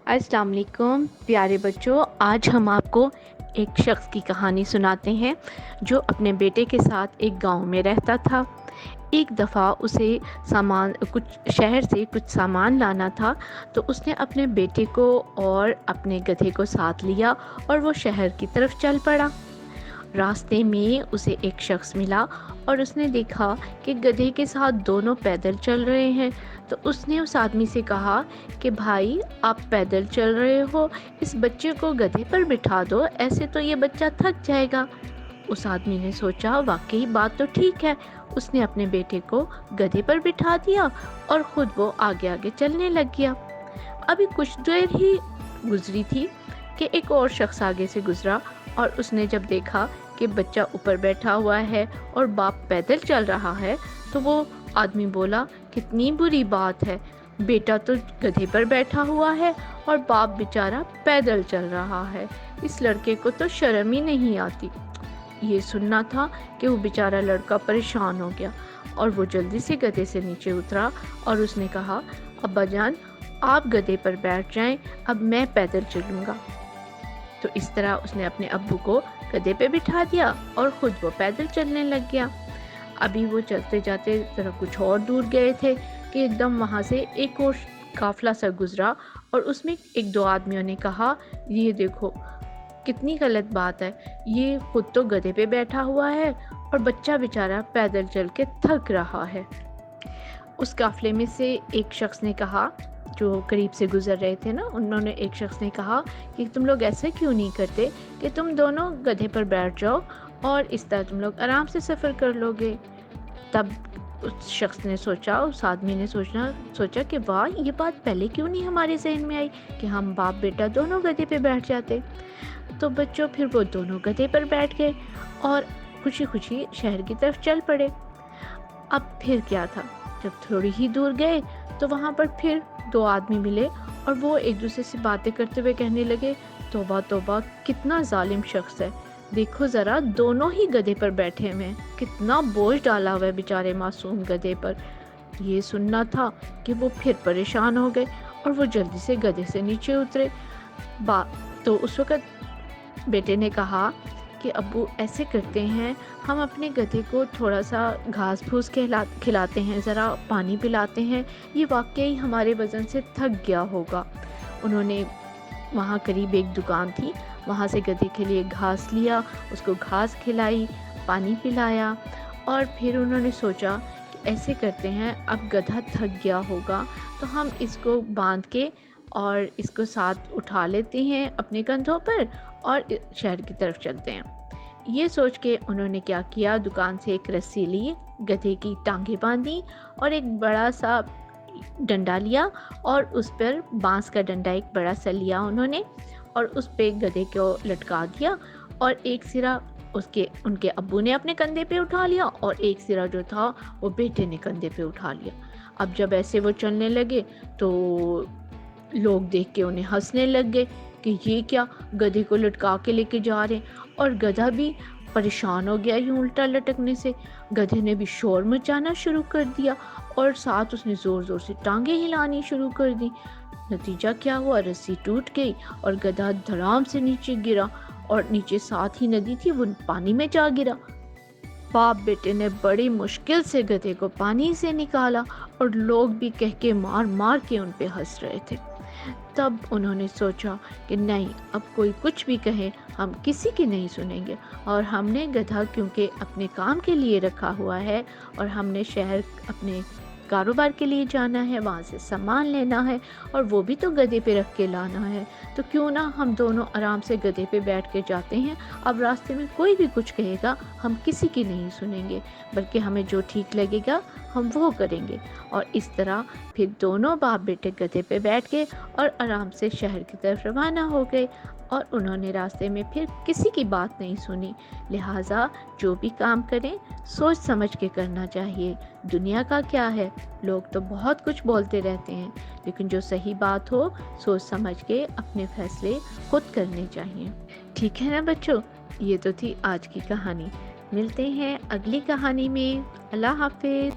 अस्सलाम वालेकुम प्यारे बच्चों, आज हम आपको एक शख्स की कहानी सुनाते हैं जो अपने बेटे के साथ एक गांव में रहता था। एक दफ़ा उसे कुछ शहर से कुछ सामान लाना था, तो उसने अपने बेटे को और अपने गधे को साथ लिया और वो शहर की तरफ चल पड़ा। रास्ते में उसे एक शख्स मिला और उसने देखा कि गधे के साथ दोनों पैदल चल रहे हैं। तो उसने उस आदमी से कहा कि भाई, आप पैदल चल रहे हो, इस बच्चे को गधे पर बिठा दो, ऐसे तो ये बच्चा थक जाएगा। उस आदमी ने सोचा वाकई बात तो ठीक है। उसने अपने बेटे को गधे पर बिठा दिया और खुद वो आगे आगे चलने लग गया। अभी कुछ देर ही गुजरी थी कि एक और शख्स आगे से गुजरा और उसने जब देखा कि बच्चा ऊपर बैठा हुआ है और बाप पैदल चल रहा है, तो वो आदमी बोला, कितनी बुरी बात है, बेटा तो गधे पर बैठा हुआ है और बाप बेचारा पैदल चल रहा है, इस लड़के को तो शर्म ही नहीं आती। ये सुनना था कि वो बेचारा लड़का परेशान हो गया और वो जल्दी से गधे से नीचे उतरा और उसने कहा, अब्बा जान, आप गधे पर बैठ जाएं, अब मैं पैदल चलूँगा। तो इस तरह उसने अपने अब्बू को गधे पे बिठा दिया और ख़ुद वो पैदल चलने लग गया। अभी वो चलते जाते ज़रा कुछ और दूर गए थे कि एकदम वहाँ से एक और काफ़िला सा गुज़रा और उसमें एक दो आदमियों ने कहा, ये देखो कितनी गलत बात है, ये खुद तो गधे पे बैठा हुआ है और बच्चा बेचारा पैदल चल के थक रहा है। उस काफ़िले में से एक शख्स ने कहा, जो करीब से गुजर रहे थे ना, उन्होंने एक शख्स ने कहा कि तुम लोग ऐसे क्यों नहीं करते कि तुम दोनों गधे पर बैठ जाओ और इस तरह तुम लोग आराम से सफ़र कर लोगे। तब उस शख्स ने सोचा, उस आदमी ने सोचा कि वाह, ये बात पहले क्यों नहीं हमारे जहन में आई कि हम बाप बेटा दोनों गधे पे बैठ जाते। तो बच्चों, फिर वो दोनों गधे पर बैठ गए और खुशी खुशी शहर की तरफ चल पड़े। अब फिर क्या था, जब थोड़ी ही दूर गए तो वहाँ पर फिर दो आदमी मिले और वो एक दूसरे से बातें करते हुए कहने लगे, तौबा तौबा, कितना जालिम शख्स है, देखो ज़रा, दोनों ही गधे पर बैठे हुए हैं, कितना बोझ डाला हुआ है बेचारे मासूम गधे पर। ये सुनना था कि वो फिर परेशान हो गए और वो जल्दी से गधे से नीचे उतरे। तो उस वक़्त बेटे ने कहा कि अब्बू, ऐसे करते हैं, हम अपने गधे को थोड़ा सा घास फूस खिलाते हैं, ज़रा पानी पिलाते हैं, ये वाकई हमारे वज़न से थक गया होगा। उन्होंने वहाँ करीब एक दुकान थी, वहाँ से गधे के लिए घास लिया, उसको घास खिलाई, पानी पिलाया और फिर उन्होंने सोचा कि ऐसे करते हैं, अब गधा थक गया होगा तो हम इसको बांध के और इसको साथ उठा लेते हैं अपने कंधों पर और शहर की तरफ चलते हैं। ये सोच के उन्होंने क्या किया, दुकान से एक रस्सी ली, गधे की टांगें बांधी और एक बड़ा सा डंडा लिया और उस पर बांस का डंडा एक बड़ा सा लिया उन्होंने और उस पे गधे को लटका दिया और एक सिरा उनके अब्बू ने अपने कंधे पे उठा लिया और एक सिरा जो था वो बेटे ने कंधे पे उठा लिया। अब जब ऐसे वो चलने लगे तो लोग देख के उन्हें हंसने लग गए कि ये क्या, गधे को लटका के लेके जा रहे हैं। और गधा भी परेशान हो गया यूं उल्टा लटकने से। गधे ने भी शोर मचाना शुरू कर दिया और साथ उसने ज़ोर ज़ोर से टांगें हिलानी शुरू कर दी। नतीजा क्या हुआ, रस्सी टूट गई और गधा धड़ाम से नीचे गिरा और नीचे साथ ही नदी थी, वो पानी में जा गिरा। बाप बेटे ने बड़ी मुश्किल से गधे को पानी से निकाला और लोग भी कह के मार मार के उन पे हंस रहे थे। तब उन्होंने सोचा कि नहीं, अब कोई कुछ भी कहे हम किसी की नहीं सुनेंगे और हमने गधा क्योंकि अपने काम के लिए रखा हुआ है और हमने शहर अपने कारोबार के लिए जाना है, वहाँ से सामान लेना है और वो भी तो गधे पे रख के लाना है, तो क्यों ना हम दोनों आराम से गधे पे बैठ के जाते हैं। अब रास्ते में कोई भी कुछ कहेगा हम किसी की नहीं सुनेंगे, बल्कि हमें जो ठीक लगेगा हम वो करेंगे। और इस तरह फिर दोनों बाप बेटे गधे पे बैठ गए और आराम से शहर की तरफ रवाना हो गए और उन्होंने रास्ते में फिर किसी की बात नहीं सुनी। लिहाजा जो भी काम करें सोच समझ के करना चाहिए। दुनिया का क्या है, लोग तो बहुत कुछ बोलते रहते हैं, लेकिन जो सही बात हो सोच समझ के अपने फैसले खुद करने चाहिए। ठीक है ना बच्चों, ये तो थी आज की कहानी। मिलते हैं अगली कहानी में। अल्लाह हाफिज़।